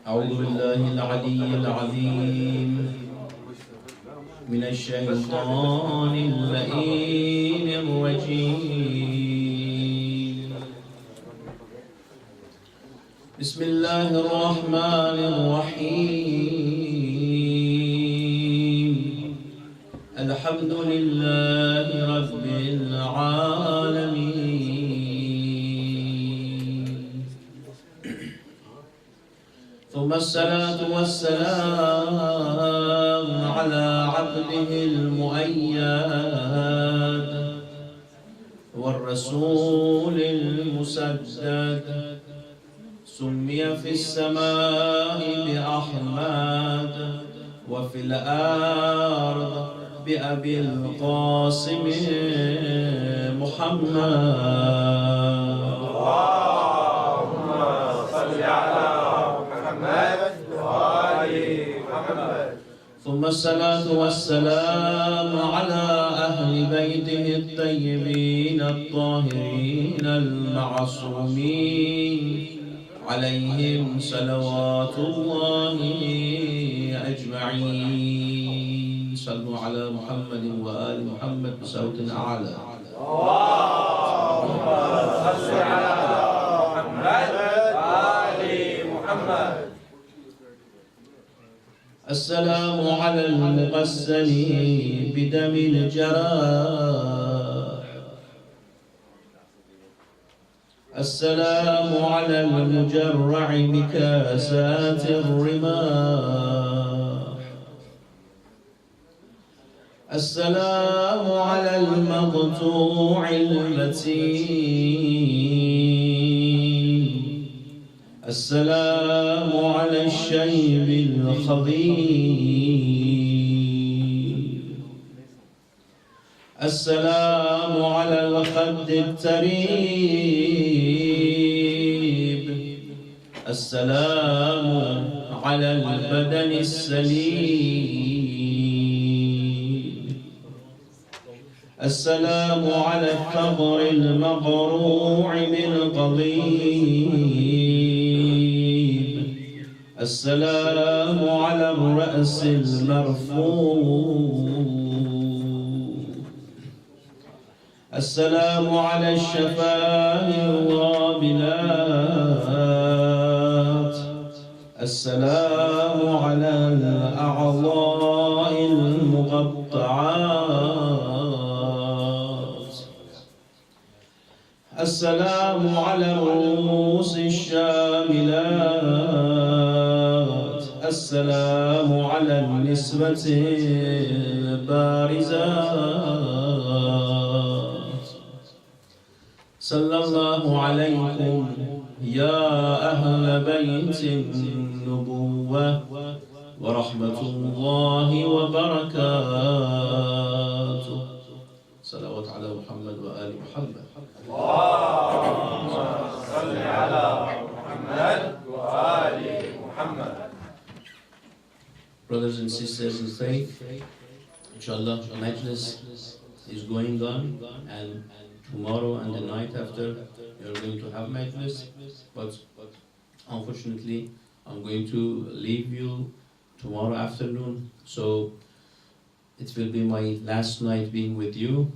أعوذ بالله العلي العظيم من الشيطان اللئيم الرجيم. بسم الله الرحمن الرحيم. الحمد لله رب العالمين، ثم الصلاة والسلام على عبده المؤيد والرسول المسدد، سمي في السماء بأحمد وفي الأرض بأبي القاسم محمد. اللهم صل على محمد وآل محمد. ثم الصلاة والسلام على أهل بيته الطيبين الطاهرين المعصومين، عليهم صلوات الله أجمعين. صلوا على محمد وآل محمد بصوت أعلى. اللهم صل على محمد وآل محمد. السلام على المغسل بدم الجراح، السلام على المجرع بكاسات الرماح، السلام على المقطوع المتين، السلام على الشيب الخضير، السلام على الخد التريب، السلام على البدن السليم، السلام على الثغر المقروع بالقضيب، السلام على الرأس المرفوع، السلام على الشفاه الوابلات، السلام على الأعضاء المقطعات، السلام على الرؤوس الشاملات، السلام على النسبة البارزات. صلى الله عليكم يا أهل بيت النبوة ورحمة الله وبركاته. صلوات على محمد وآل محمد. اللهم صل على محمد وآل محمد. Brothers and sisters in faith, inshallah, majlis is going on, and tomorrow and the night after we are going to have majlis, but unfortunately I'm going to leave you tomorrow afternoon, so it will be my last night being with you.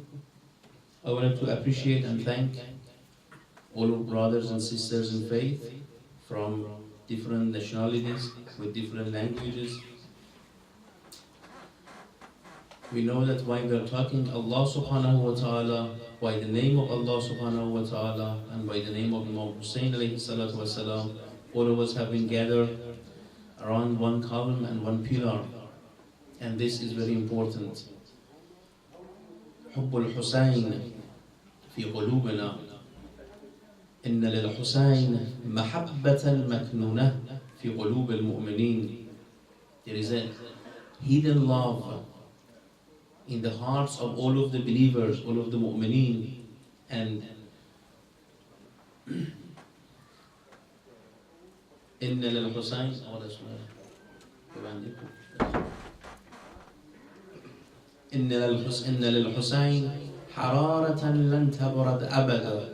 I wanted to appreciate and thank all our brothers and sisters in faith from different nationalities with different languages. We know that when we are talking Allah subhanahu wa ta'ala, by the name of Allah subhanahu wa ta'ala and by the name of Imam Hussein alayhi salatu wa salam, all of us have been gathered around one column and one pillar, and this is very important. حب الحسين في قلوبنا، إن للحسين محبة مكنونة في قلوب المؤمنين. There is a hidden love in the hearts of all of the believers, all of the mu'mineen, and إن للحسين إن للحسين حرارة لن تبرد أبدا.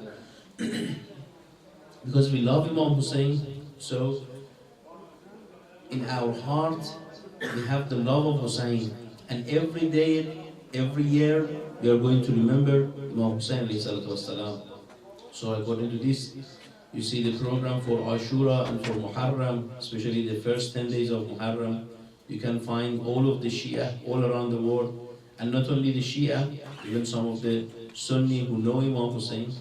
Because we love Imam Hussein, so in our heart, we have the love of Hussein. And every day, every year, we are going to remember Imam Hussein alayhi salatu wassalam. So according to this, you see the program for Ashura and for Muharram, especially the first 10 days of Muharram. You can find all of the Shia all around the world. And not only the Shia, even some of the Sunni who know Imam Hussein,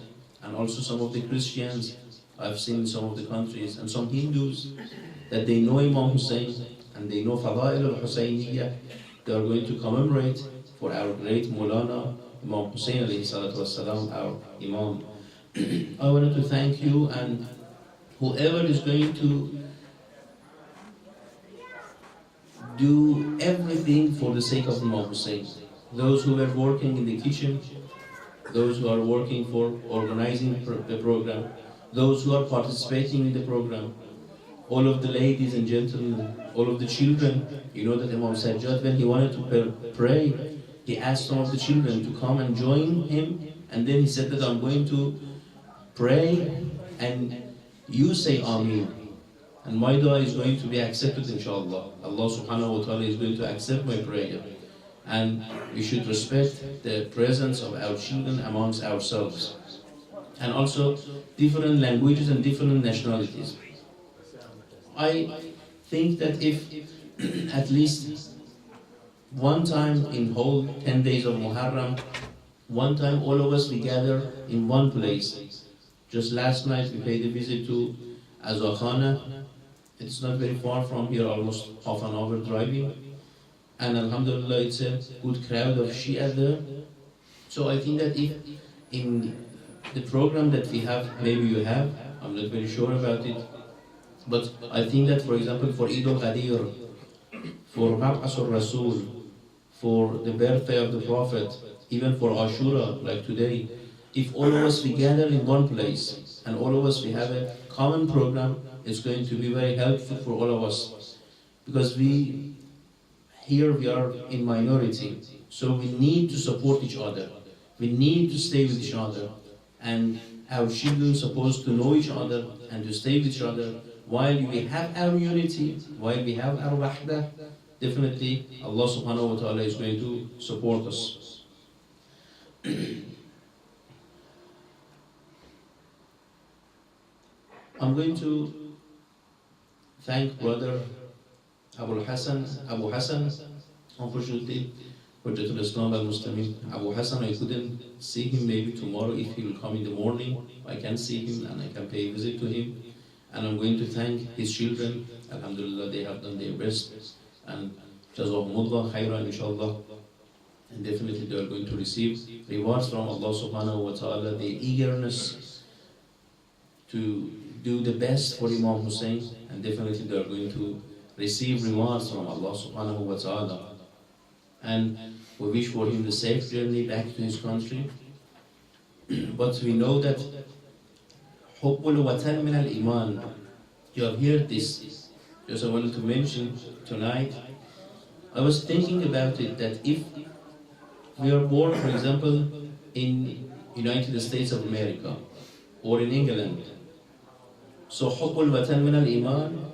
and also some of the Christians I've seen in some of the countries, and some Hindus, that they know Imam Hussein and they know Fada'il al-Husayniyya. They are going to commemorate for our great Maulana Imam Hussein alayhi salatu wassalam, our Imam. I wanted to thank you and whoever is going to do everything for the sake of Imam Hussein. Those who are working in the kitchen, those who are working for organizing the program, those who are participating in the program, all of the ladies and gentlemen, all of the children. You know that Imam Sajjad, when he wanted to pray, he asked some of the children to come and join him, and then he said that I'm going to pray and you say Ameen. And my dua is going to be accepted, inshallah. Allah subhanahu wa ta'ala is going to accept my prayer. And we should respect the presence of our children amongst ourselves. And also different languages and different nationalities. I think that if at least one time in whole 10 days of Muharram, one time all of us we gather in one place. Just last night we paid a visit to Azakhana. It's not very far from here, almost half an hour driving. And alhamdulillah, it's a good crowd of Shia there. So I think that if in the program that we have, maybe you have, I'm not very sure about it, but I think that, for example, for Eid al-Ghadir, for Mab'as Rasul, for the birthday of the Prophet, even for Ashura, like today, if all of us we gather in one place, and all of us we have a common program, it's going to be very helpful for all of us. Because here we are in minority, so we need to support each other. We need to stay with each other. And our children are supposed to know each other and to stay with each other. While we have our unity, while we have our wahda, definitely Allah subhanahu wa ta'ala is going to support us. I'm going to thank brother Abu Hassan. Unfortunately, Hujjatul Islam al-Muslimin, Abu Hassan, I couldn't see him. Maybe tomorrow if he will come in the morning, I can see him and I can pay a visit to him. And I'm going to thank his children. Alhamdulillah, they have done their best. And Jazahumullah khairan, inshallah. And definitely they are going to receive rewards from Allah subhanahu wa ta'ala, their eagerness to do the best for Imam Hussein. And definitely they are going to receive rewards from Allah subhanahu wa ta'ala. And we wish for him the safe journey back to his country. But we know that Hubbul Watan min al-Iman. You have heard this. Just I wanted to mention tonight. I was thinking about it, that if we are born, for example, in United States of America or in England, so Hubbul Watan min al-Iman,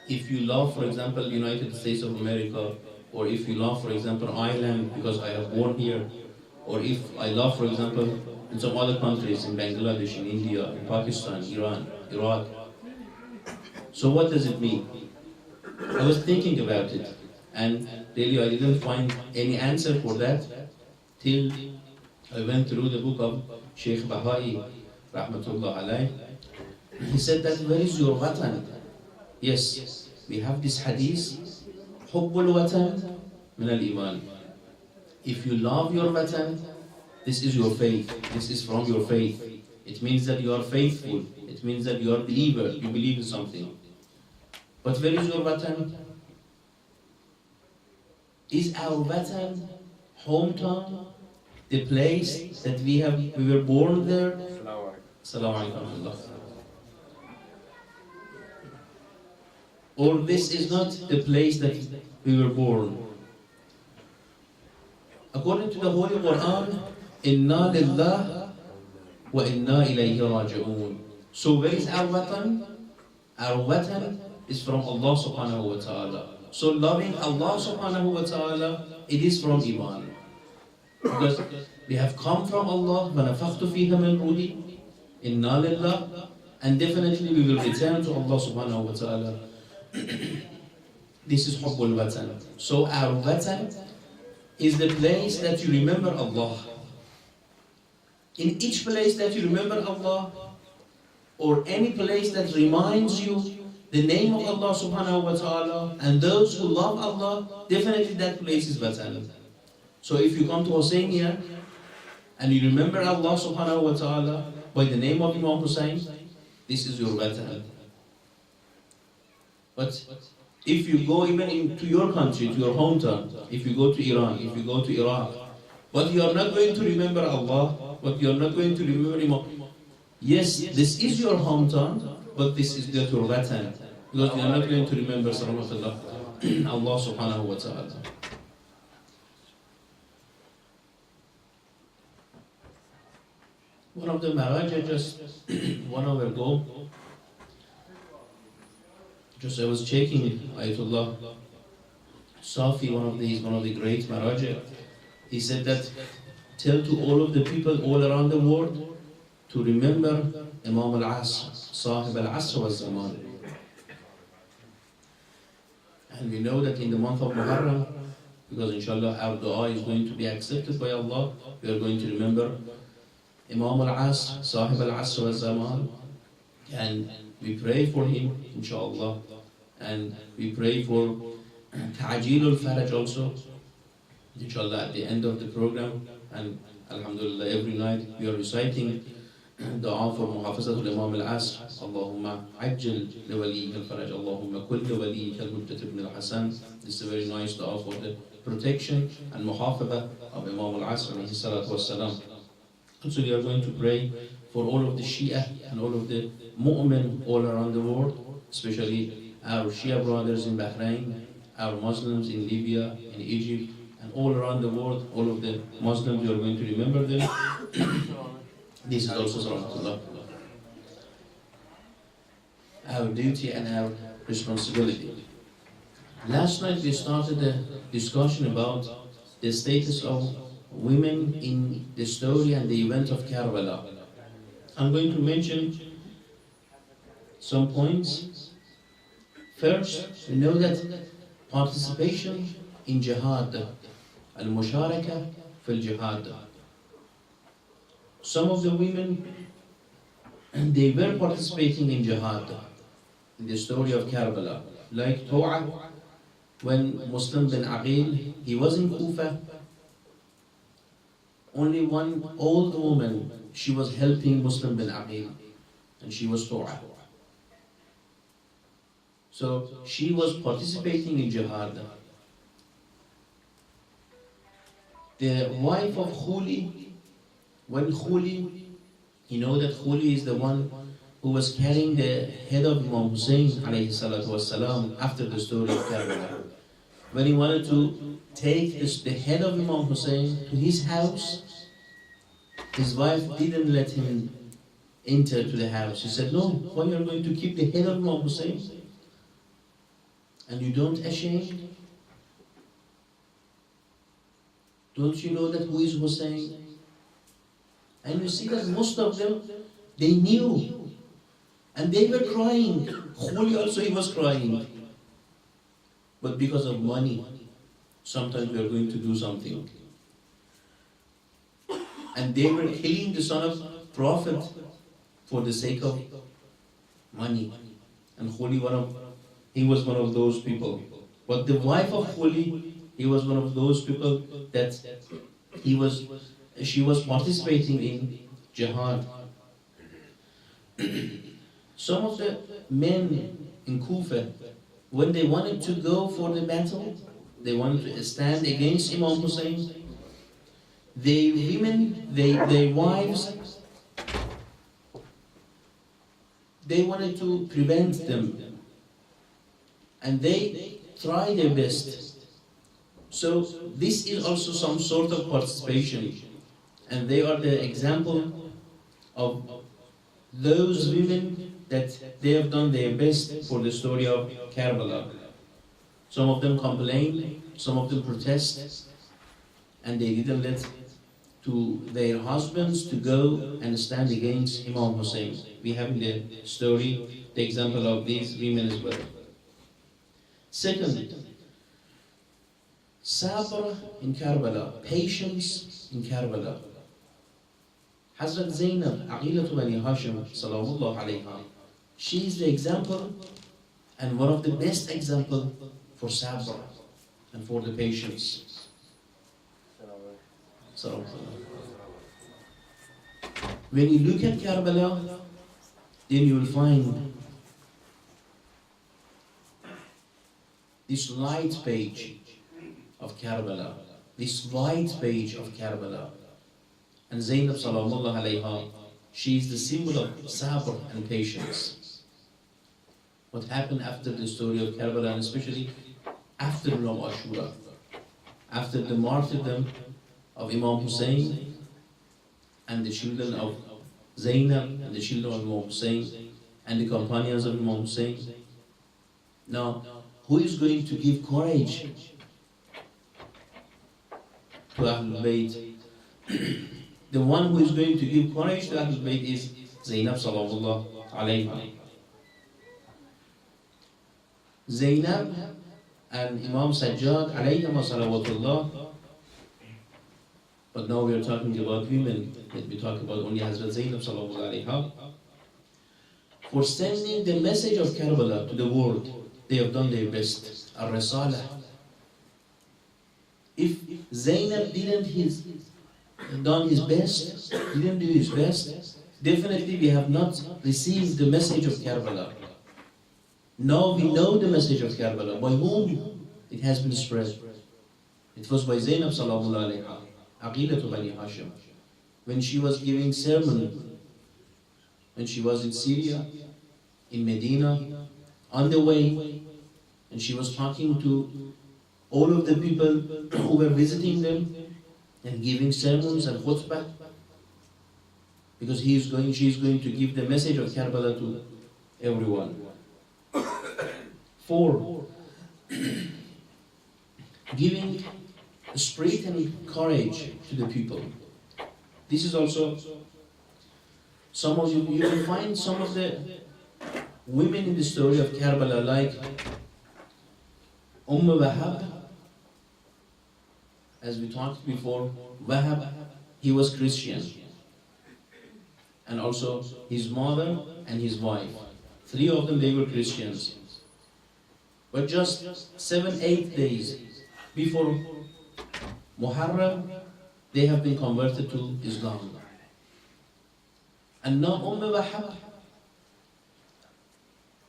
if you love, for example, United States of America, or if you love, for example, Ireland because I have born here, or if I love, for example, in some other countries, in Bangladesh, in India, in Pakistan, Iran, Iraq. So what does it mean? I was thinking about it, and really I didn't find any answer for that till I went through the book of Sheikh Bahai, Rahmatullah alayh. He said that, where is your watan? Yes, we have this hadith, Hubbul Watan min al-Iman. If you love your watan, this is your faith. This is from your faith. It means that you are faithful. It means that you are a believer. You believe in something. But where is your watan? Is our watan hometown, the place that we were born there? Assalamu alaikum. Or this is not the place that we were born? According to the Holy Quran, Inna lillah wa inna ilayhi raji'un. So where is our watan? Our watan is from Allah subhanahu wa ta'ala. So loving Allah subhanahu wa ta'ala, it is from Iman. Because we have come from Allah, وَنَفَخْتُ فِيهَا مِنْ رُوحِي إِنَّا لِلَّهِ, and definitely we will return to Allah subhanahu wa ta'ala. This is Hubbul Watan. So our Watan is the place that you remember Allah. In each place that you remember Allah, or any place that reminds you the name of Allah subhanahu wa ta'ala, and those who love Allah, definitely that place is Watan. So if you come to Husseiniya and you remember Allah subhanahu wa ta'ala by the name of Imam Hussein, this is your Watan. But if you go even into your country, to your hometown, if you go to Iran, if you go to Iraq, but you are not going to remember Allah, but you are not going to remember Imam. Yes, this is your hometown, but this is not your Watan, because you are not going to remember Allah subhanahu wa ta'ala. One of the Maraja just 1 hour ago, I was checking Ayatollah Safi, one of the great Maraja. He said that tell to all of the people all around the world to remember Imam al-Asr, Sahib al-Asr wa Zaman. And we know that in the month of Muharram, because inshallah our dua is going to be accepted by Allah, we are going to remember Imam al-Asr, Sahib al-Asr wa Zaman, and we pray for him, inshallah, and we pray for Ta'ajil al-Faraj also, inshallah, at the end of the program. And alhamdulillah, every night we are reciting dua for Muhafazatul Imam al-Asr. Allahumma ajjal li wali al-Faraj, Allahumma kulli wali al-Mujtad ibn al-Hasan. This is a very nice dua for the protection and muhafaza of Imam al-Asr alayhi salatu wassalam. Also, we are going to pray for all of the Shia and all of the Mu'min all around the world, especially our Shia brothers in Bahrain, our Muslims in Libya, in Egypt, and all around the world, all of the Muslims, we are going to remember them. This is also Salatullah. Our duty and our responsibility. Last night we started a discussion about the status of women in the story and the event of Karbala. I'm going to mention some points. First, we know that participation in jihad, al-musharaka fil jihad. Some of the women, they were participating in jihad, in the story of Karbala. Like Tu'a, when Muslim bin Aqil, he was in Kufa, only one old woman, she was helping Muslim bin Aqil, and she was Tu'a. So she was participating in jihad. The wife of Khuli, when Khuli, you know that Khuli is the one who was carrying the head of Imam Hussein alayhi salatu wasalam after the story of Karbala. When he wanted to take the head of Imam Hussein to his house, his wife didn't let him enter to the house. She said, no, why are you going to keep the head of Imam Hussein? And you don't ashamed? Don't you know that who is Hussein? And you see that most of them, they knew. And they were crying. Khuli also, he was crying. But because of money, sometimes we are going to do something. And they were killing the son of Prophet for the sake of money. And Khuli, he was one of those people. But the wife of Khuli, he was one of those people that she was participating in jihad. Some of the men in Kufa, when they wanted to go for the battle, they wanted to stand against Imam Hussein, their women, their wives, they wanted to prevent them. And they try their best. So this is also some sort of participation. And they are the example of those women that they have done their best for the story of Karbala. Some of them complain, some of them protest, and they didn't let to their husbands to go and stand against Imam Hussein. We have in the story the example of these women as well. Second, sabr in Karbala, patience in Karbala. Hazrat Zainab, Aqilatu Bani Hashim, Salamullah alayha, she is the example and one of the best examples for sabr and for the patience. When you look at Karbala, then you will find this light page of Karbala, this white page of Karbala. And Zainab Salamullah alayha, she is the symbol of sabr and patience. What happened after the story of Karbala, and especially after Ashura, after the martyrdom of Imam Hussein and the children of Zainab and the children of Imam Hussein and the companions of Imam Hussein. Now, who is going to give courage to Ahlul Bayt? The one who is going to give courage to Ahlul Bayt is Zainab Salawatullah alayha. Zainab and Imam Sajjad alayhim salawatullah. But now we are talking about women. Let me talk about only Hazrat Zainab salawatullah alayha. For sending the message of Karbala to the world, they have done their best. Ar-Risalah. If Zainab didn't done his best, didn't do his best, definitely we have not received the message of Karbala. Now we know the message of Karbala. By whom it has been spread? It was by Zainab sallallahu alayha, Aqilatu Bani Hashim. When she was giving sermon, when she was in Syria, in Medina, on the way, and she was talking to all of the people who were visiting them and giving sermons and khutbah, because she is going to give the message of Karbala to everyone. 4. Giving spirit and courage to the people. This is also, some of you will find some of the women in the story of Karbala, like Wahab. As we talked before, Wahab, he was Christian. And also his mother and his wife. 3 of them, they were Christians. But just 7-8 days before Muharram, they have been converted to Islam. And now Wahab,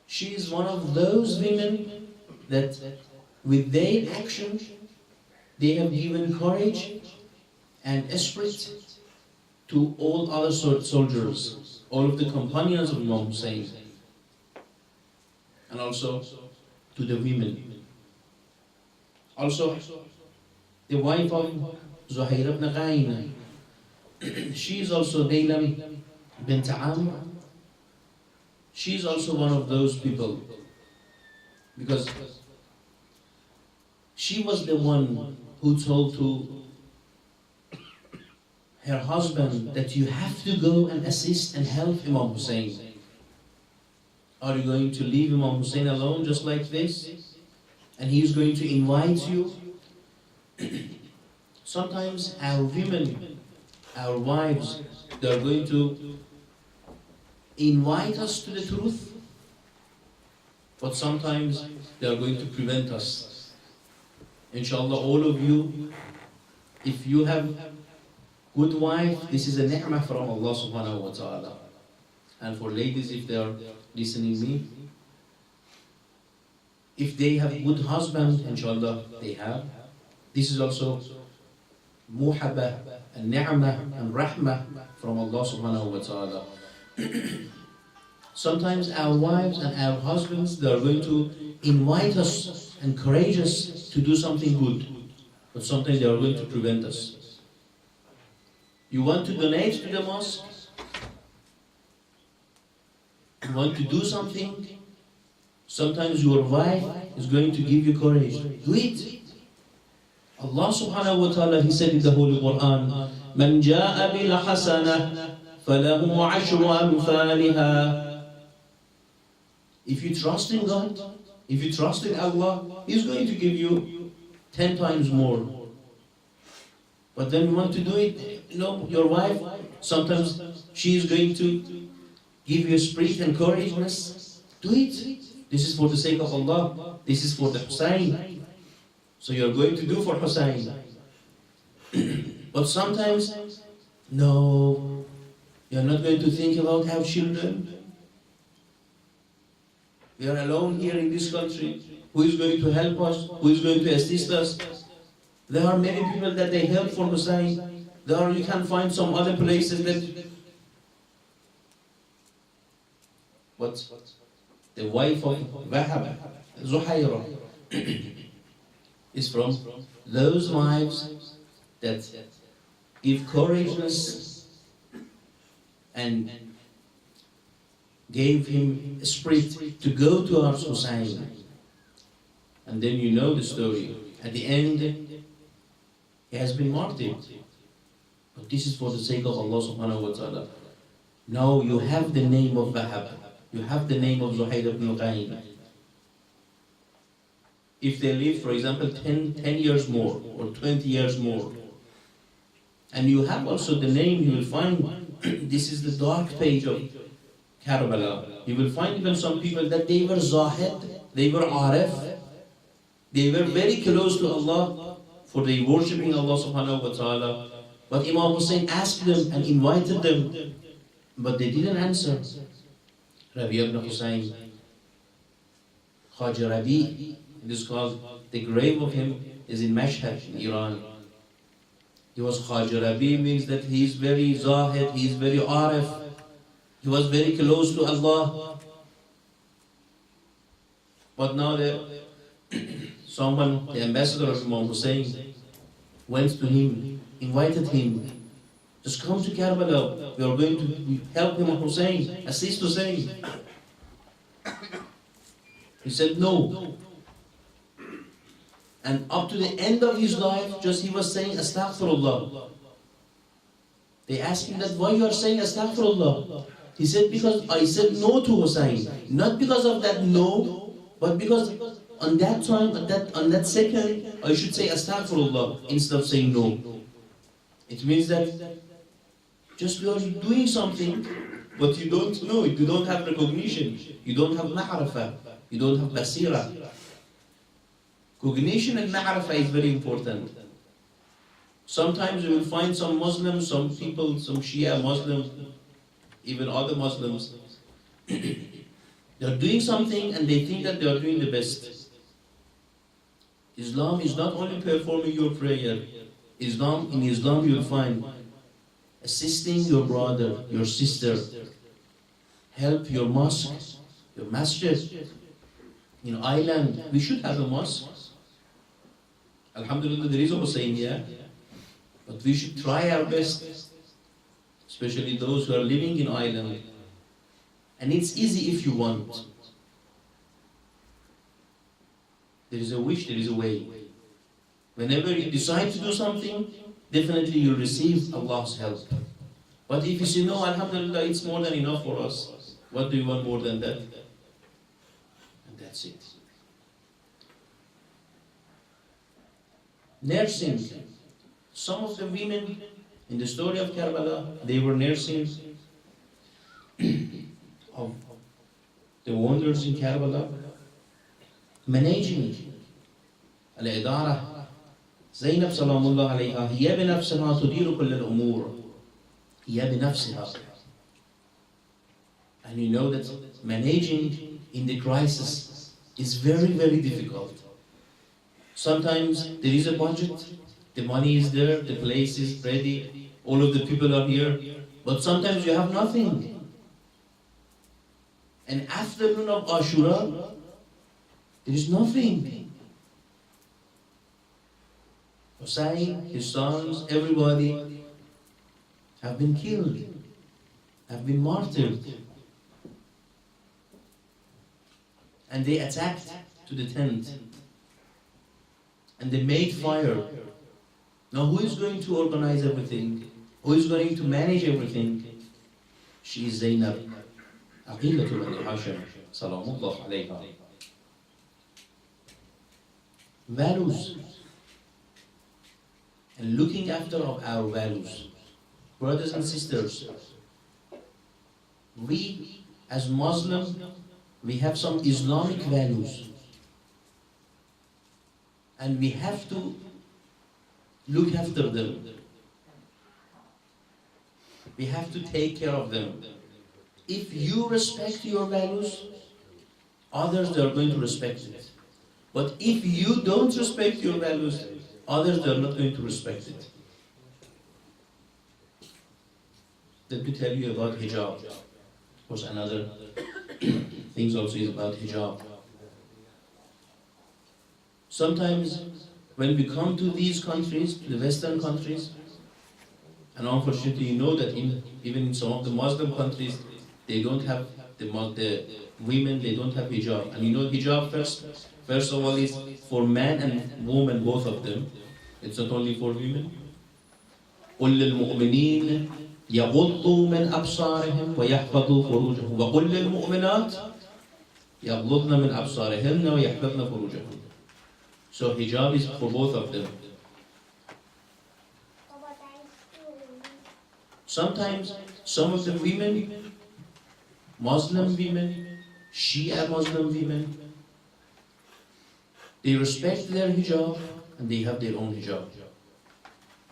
she is one of those women that with their action, they have given courage and esprit to all other soldiers, all of the companions of Imam Hussein, and also to the women. Also, the wife of Zuhair ibn Qayn, she is also Daylam bint Amr. She is also one of those people, because she was the one who told to her husband that you have to go and assist and help Imam Hussein. Are you going to leave Imam Hussein alone just like this? And he is going to invite you? Sometimes our women, our wives, they are going to invite us to the truth, but sometimes they are going to prevent us. Inshallah, all of you, if you have good wife, this is a ni'mah from Allah subhanahu wa ta'ala. And for ladies, if they are listening me, if they have good husband, inshallah, they have. This is also muhabba and ni'mah and rahmah from Allah subhanahu wa ta'ala. Sometimes our wives and our husbands, they are going to invite us, encourage us to do something good, but sometimes they are going to prevent us. You want to donate to the mosque? You want to do something, sometimes your wife is going to give you courage. Do it. Allah subhanahu wa ta'ala, He said in the Holy Quran, مَنْ جَاءَ بِالْحَسَنَةِ فَلَهُ عَشْرُ أَمْثَالِهَا. If you trust in God, if you trust in Allah, He's going to give you 10 times more. But then you want to do it, your wife, sometimes she is going to give you spirit and courage. Do it. This is for the sake of Allah. This is for the Hussein. So you're going to do for Hussein. But sometimes, no, you're not going to think about our children. We are alone here in this country. Who is going to help us? Who is going to assist us? There are many people that they help for Hussein. You can find some other places that. But the wife of Wahab, Zuhaira, is from those wives that give courageousness and gave him a spirit to go to our Hussein. And then you know the story. At the end, he has been martyred. But this is for the sake of Allah subhanahu wa ta'ala. Now you have the name of Wahab. You have the name of Zuhair ibn Qayn. If they live, for example, 10 years more or 20 years more, and you have also the name, you will find this is the dark page of Karbala. You will find even some people that they were Zahid, they were Arif, they were very close to Allah for they worshipping Allah subhanahu wa ta'ala. But Imam Hussein asked them and invited them, but they didn't answer. Rabi ibn Hussein, Khaja Rabi, it is called, the grave of him is in Mashhad in Iran. He was Khaja Rabi, means that he is very Zahid, he is very Arif, he was very close to Allah. But now someone, the ambassador of Imam Hussein, went to him, invited him, just come to Karbala, we are going to help Imam Hussein, assist Hussein. He said no. And up to the end of his life, just he was saying Astaghfirullah. They asked him that, why you are saying Astaghfirullah? He said, because I said no to Hussein. Not because of that no, but because on that time, on that second, I should say Astaghfirullah instead of saying no. It means that just you are doing something, but you don't know it, you don't have recognition, you don't have ma'rifah, you don't have basira. Cognition and ma'rifah is very important. Sometimes you will find some Muslims, some people, some Shia Muslims, even other Muslims, they are doing something and they think that they are doing the best. Islam is not only performing your prayer. In Islam you will find assisting your brother, your sister, help your mosque, your masjid. In Ireland, we should have a mosque. Alhamdulillah, there is a Husseiniya, but we should try our best, especially those who are living in Ireland. And it's easy if you want. There is a wish, there is a way. Whenever you decide to do something, definitely you'll receive Allah's help. But if you say, no, Alhamdulillah, it's more than enough for us, what do you want more than that? And that's it. Nursing. Some of the women in the story of Karbala, they were nursing of the wonders in Karbala, managing al-idara. زينب سلام الله عليها هي بنفسها تدير كل الأمور هي بنفسها. And you know that managing in the crisis is very, very difficult. Sometimes there is a budget, the money is there, the place is ready, all of the people are here, but sometimes you have nothing. And afternoon of Ashura, there is nothing. Hussein, his sons, everybody have been killed, have been martyred. and they attacked to the tent. And they made fire. Now who is going to organize everything? Who is going to manage everything? She is Zainab, عقيلة بني هاشم, سلام الله عليها. Values. And looking after our values. Brothers and sisters, we as Muslims, we have some Islamic values. And we have to look after them. We have to take care of them. If you respect your values, others they are going to respect it. But if you don't respect your values, others they are not going to respect it. Let me tell you about hijab. Of course, another things also is about hijab. Sometimes when we come to these countries, the Western countries, and unfortunately you know that even in some of the Muslim countries, they don't have the women, they don't have hijab. And you know hijab first of all is for man and woman, both of them. It's not only for women. قُلْ لِلْمُؤْمِنِينَ يَغُضُّوا مِنْ أَبْصَارِهِمْ وَيَحْفَظُوا فُرُوجَهُمْ وَقُلْ لِلْمُؤْمِنَاتِ يَغْضُضْنَ مِنْ أَبْصَارِهِنَّ وَيَحْفَظْنَ فُرُوجَهُمْ. So hijab is for both of them. Sometimes some of the women, Muslim women, Shia Muslim women, they respect their hijab and they have their own hijab.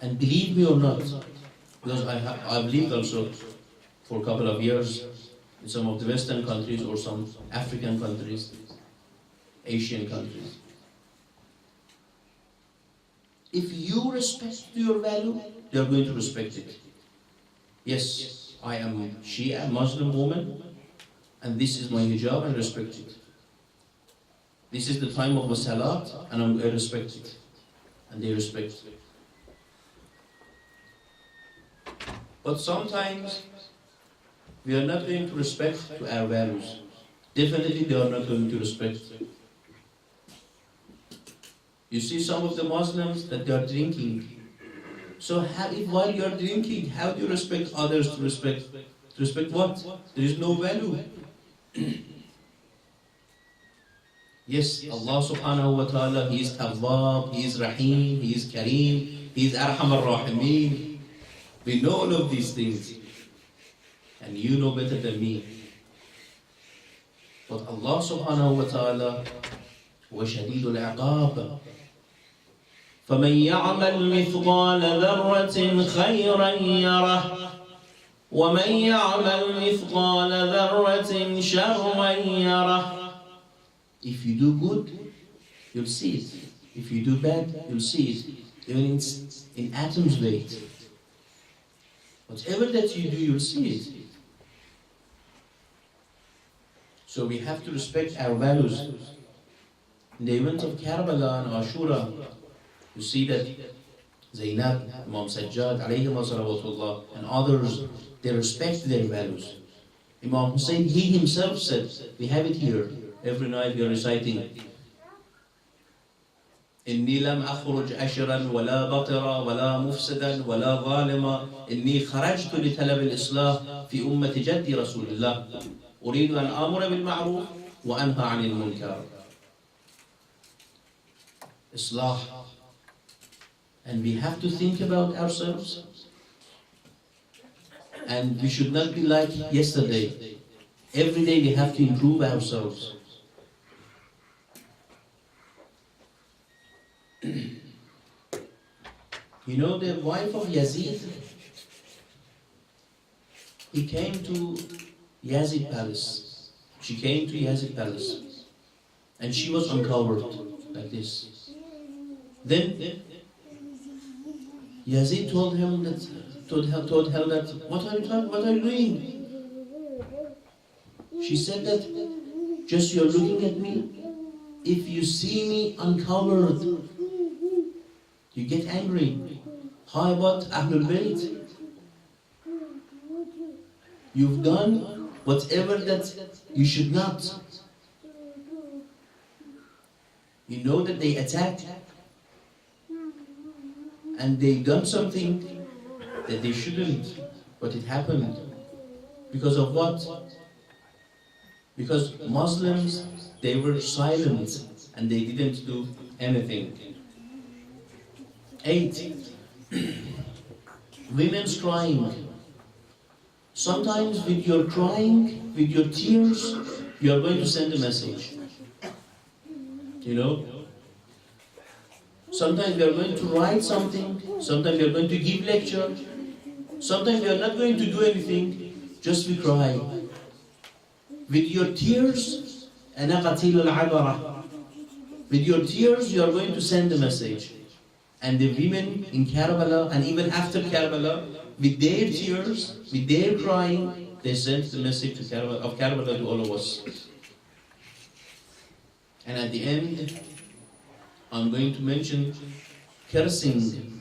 And believe me or not, because I've lived also for a couple of years in some of the Western countries or some African countries, Asian countries. If you respect your value, they are going to respect it. Yes, I am a Shia Muslim woman, and this is my hijab, and respect it. This is the time of the salat, and I respect it. And they respect it. But sometimes we are not going to respect to our values. Definitely they are not going to respect. You see some of the Muslims that they are drinking. So while you are drinking, how do you respect others to respect? To respect what? There is no value. Yes, Allah subhanahu wa ta'ala, He is Tawwab, He is Rahim, He is Kareem, He is Arham ar-Rahimeen. We know all of these things. And you know better than me. But Allah subhanahu wa ta'ala هو شديد العقاب. فمن يعمل مثقال ذرة خيرا يره ومن يعمل مثقال ذرة شرا يره. If you do good, you'll see it. If you do bad, you'll see it. Even in atoms weight. Whatever that you do, you'll see it. So we have to respect our values. In the event of Karbala and Ashura, you see that Zainab, Imam Sajjad, alayhim salawatullah, and others, they respect their values. Imam Hussein, he himself said, we have it here, every night we are reciting, إني لم أخرج أشرا ولا بطرا ولا مفسدا ولا ظالما إني خرجت لطلب الإصلاح في أمة جد رسول الله أريد أن آمر بالمعروف وأنهى عن المنكر. Islah. And we have to think about ourselves. And we should not be like yesterday. Every day we have to improve ourselves. You know the wife of Yazid? He came to Yazid palace. She came to Yazid palace. And she was uncovered like this. Then Yazid told her that, what are you doing? She said that, just you're looking at me. If you see me uncovered, you get angry. How about Ahlul Bayt? You've done whatever that you should not. You know that they attacked and they done something that they shouldn't, but it happened. Because of what? Because Muslims, they were silent and they didn't do anything. 8. Women's crying. Sometimes with your crying, with your tears, you are going to send a message. You know? Sometimes we are going to write something, sometimes we are going to give lecture, sometimes we are not going to do anything, just we cry. With your tears, أنا قتيل العبرة. With your tears, you are going to send a message. And the women in Karbala, and even after Karbala, with their tears, with their crying, they sent the message to Karbala to all of us. And at the end, I'm going to mention cursing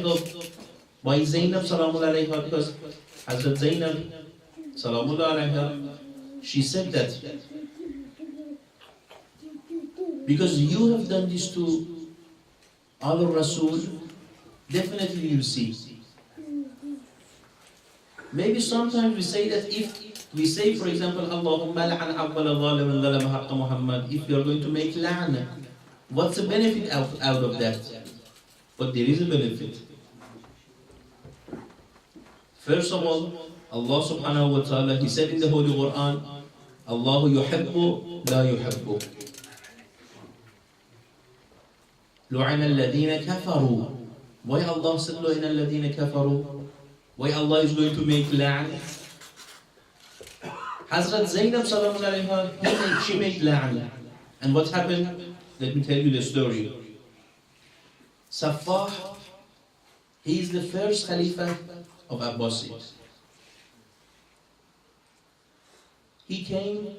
of by Zainab Salamullah alayha, because Hazrat Zainab Salamullah alayha, she said that because you have done this to our Rasul, definitely you see. Maybe sometimes we say that if we say, for example, Allahumma la'an awwala zaliman zalama haqqa Muhammad, if you are going to make la'na, what's the benefit out of that? But there is a benefit. First of all, Allah subhanahu wa ta'ala, He said in the Holy Quran, Allahu yuhibbu la yuhibbu. لُعِنَ الَّذِينَ كَفَرُوا. Why Allah said لُعِنَ الَّذِينَ كَفَرُوا? Why Allah is going to make la'an? Hazrat Zainab sallallahu alayhi wa she made la'an. And what happened? Let me tell you the story. Saffah, he is the first Khalifa of Abbasid. He came,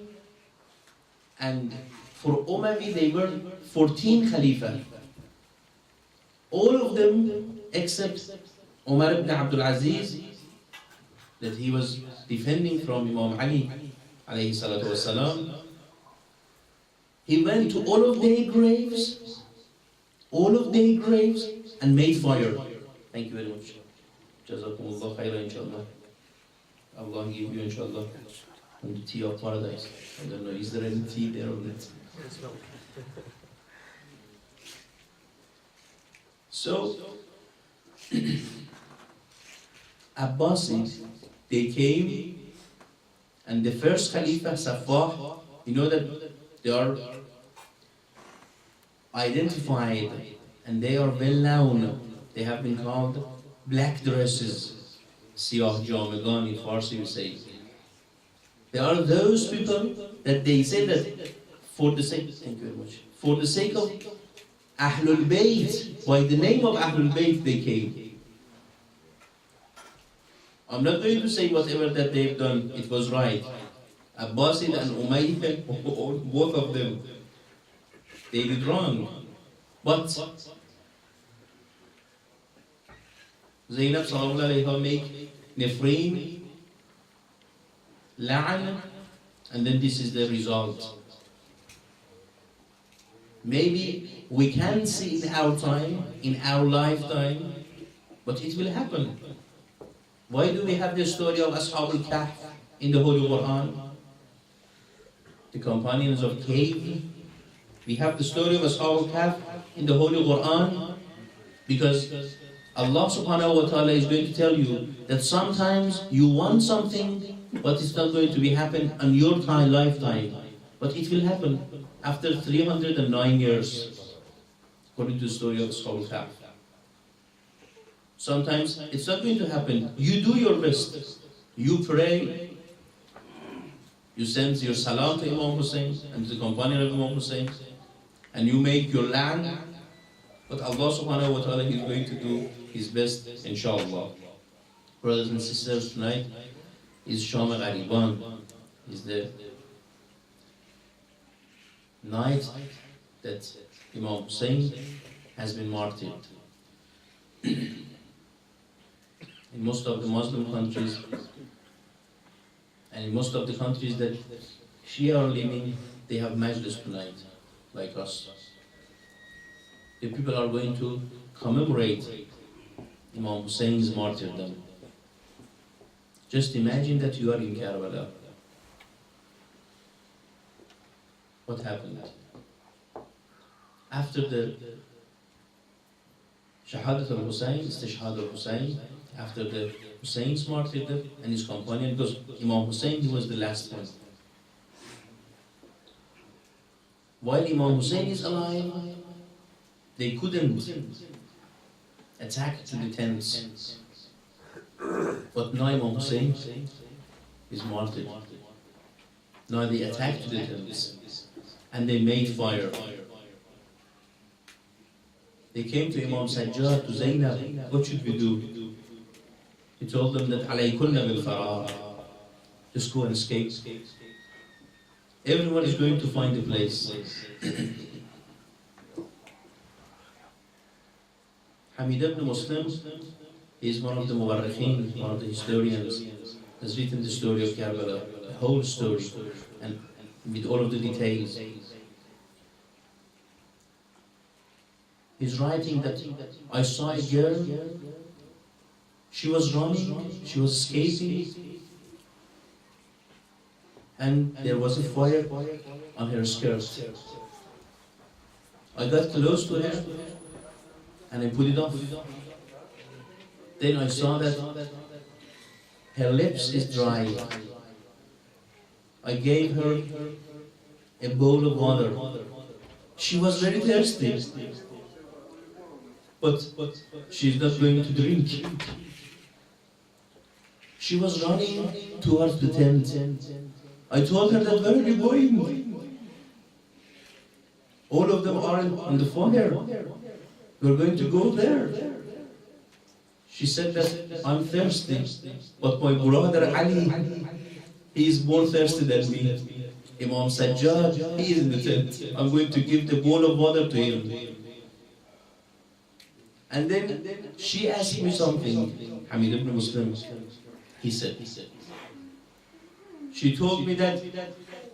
and for Umayyi they were 14 Khalifa. All of them except Umar ibn Abdul Aziz, that he was defending from Imam Ali alayhi salatu wasalam. He went to all of their graves, and made fire. Thank you very much. Jazakumullah khairan, inshallah. Allah give you, inshallah, from the tea of paradise. I don't know, is there any tea there or not? So, Abbasid, they came, and the first Khalifa, Saffah, you know that they are identified and they are well known. They have been called black dresses, siyah jamegan in Farsi we say. There are those people that they say that for the sake, thank you very much, for the sake of Ahlul Bayt, by the name of Ahlul Bayt they came. I'm not going to say whatever that they've done, it was right. Abbasid and Umayyad, both of them, they did wrong. But Zainab sallallahu alayhi make Nefreen, La'an, and then this is the result. Maybe we can see in our time, in our lifetime, but it will happen. Why do we have the story of Ashabul Kahf in the Holy Quran? The companions of cave. We have the story of Ashabul Kahf in the Holy Quran because Allah subhanahu wa ta'ala is going to tell you that sometimes you want something, but it's not going to be happen on your lifetime. But it will happen after 309 years, according to the story of Ashabul Kahf. Sometimes it's not going to happen. You do your best. You pray. You send your salam to Imam Hussein and to the companion of Imam Hussein, and you make your land. But Allah subhanahu wa ta'ala is going to do His best, inshallah. Brothers and sisters, tonight is Sham al-Ariban. Is the night that Imam Hussein has been martyred. In most of the Muslim countries, and in most of the countries that Shia are living, they have majlis tonight. like us. The people are going to commemorate Imam Hussein's martyrdom. Just imagine that you are in Karbala. What happened? After the Shahadat al-Hussein, Istishhad al-Hussein, after the Hussein's martyrdom and his companion, because Imam Hussein, he was the last one. While Imam Hussein is alive, they couldn't attack to the tents. But now Imam Hussein is martyred. Now they attack to the tents and they made fire. They came to Imam Sajjad, to Zainab, what should we do? He told them that alaykunna bil farar, just go and escape. Everyone is going to find a place. Hamid ibn Muslim is one of the muwarrikhin, one of the historians, has written the story of Karbala, the whole story, and with all of the details. He's writing that I saw a girl, she was running, she was escaping, and there was a fire on her skirt. I got close to her and I put it off. Then I saw that her lips is dry. I gave her a bowl of water. She was very thirsty, but she's not going to drink. She was running towards the tent. I told her that, where are you going? All of them are on the fire. We're going to go there. She said that, I'm thirsty, but my brother Ali, he is more thirsty than me. Imam Sajjad, he is in the tent. I'm going to give the bowl of water to him. And then she asked me something, Hamid ibn Muslim. He said, she told me that,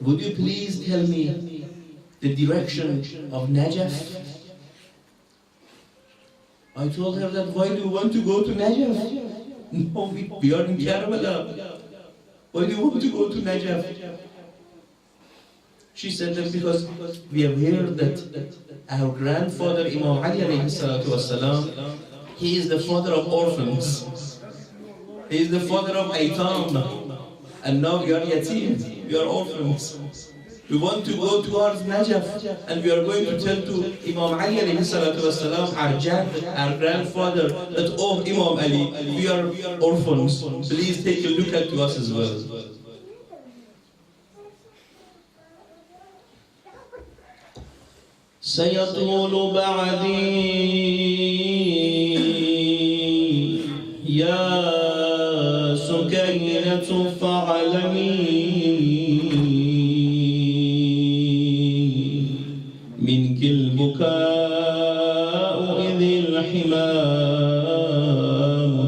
would you please tell me the direction of Najaf? I told her that, why do you want to go to Najaf? No, we are in Karbala. Why do you want to go to Najaf? She said that because we have heard that our grandfather Imam Ali alayhi salatu wasalam, he is the father of orphans. He is the father of Aitam. And now we are yatim, we are orphans. We want to go towards Najaf, and we are going to tell to Imam Ali alayhi salatu wasalam, our grandfather, that, oh Imam Ali, we are orphans. Please take a look at us as well. سيطول بعدي يا سكينة فاعلمي منك البكاء إذ الحمام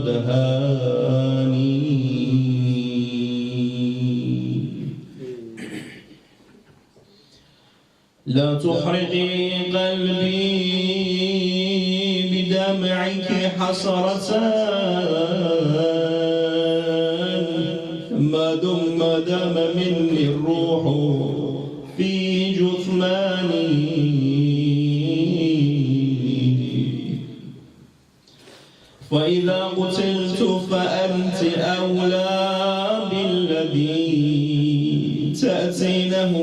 دهاني لا تحرقي قلبي بدمعك حسرة ما دام مني الروح في جثماني فإذا قتلت فأنت أولى بالذي تأتينه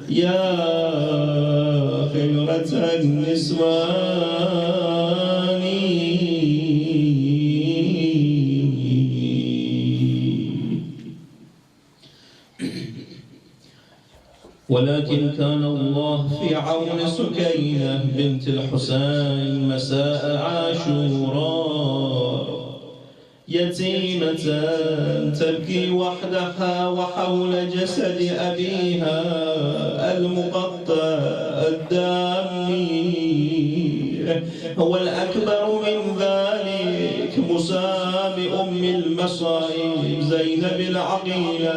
يا خيرة النسوان ولكن كان الله في عون سكينة بنت الحسين مساء عاشوراء يتيمة تبكي وحدها وحول جسد أبيها المقطع الدامي والأكبر من ذلك مسام أم المصائب زينب العقيلة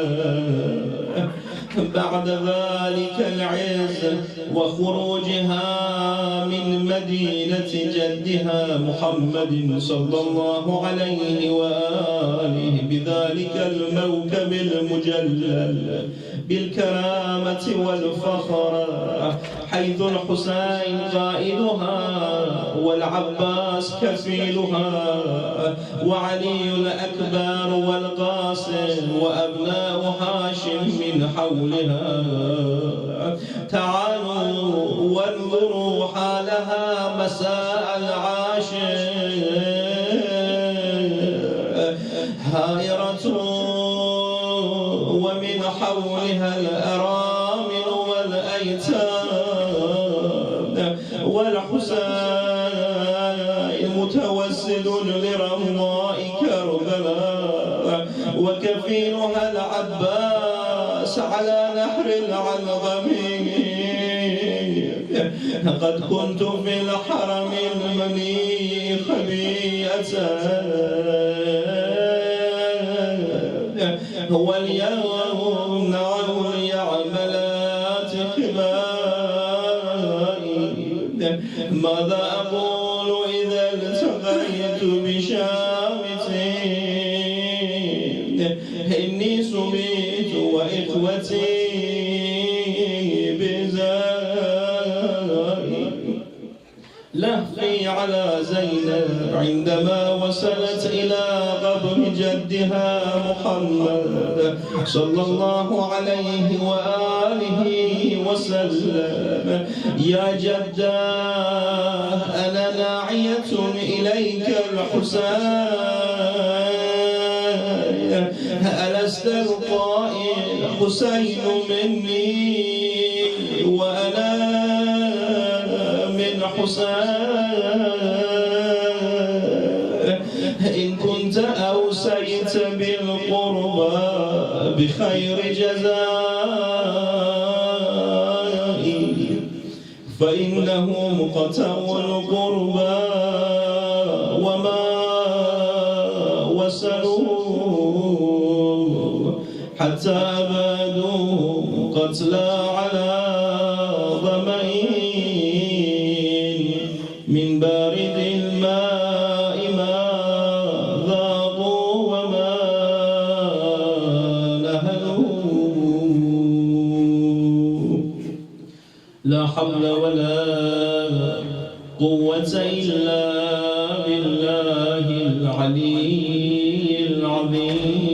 بعد ذلك العز وخروجها من مدينة جدها محمد صلى الله عليه وآله بذلك الموكب المجلل بالكرامة والفخر، حيث الحسين قائدها والعباس كفيلها وعلي الأكبر والقاسم وأبناء هاشم من حولها. تعالوا وانظروا حالها مساء العاشر، هائرة ومن حولها الأرامل والأيتام، والحسين متوسل لرمضاء كربلاء وكفيلها العباس على نهر العلغمي. قد كنت في الحرم المني خبيئة، هو اليوم نعم يعملات خبائي. ماذا أقول إذا التقيت بشامتي؟ إني سميت وإخوتي بزائي. لهفي على زينب عندما وصلت إلى قبر جدها محمد صلى الله عليه وآله وسلم. يا جداه أنا ناعية إليك الحسين، ألست القائل حسين مني وأنا من حسين؟ إن كنت أوصيت بالقربى بخير جزائي، فإنهم قطعوا القربى وما وصلوا حتى أبادوا قتلى على ضمئين من بارد الماء ما ذاقوا وما نهلوا. لا حول ولا قوة إلا بالله العلي العظيم.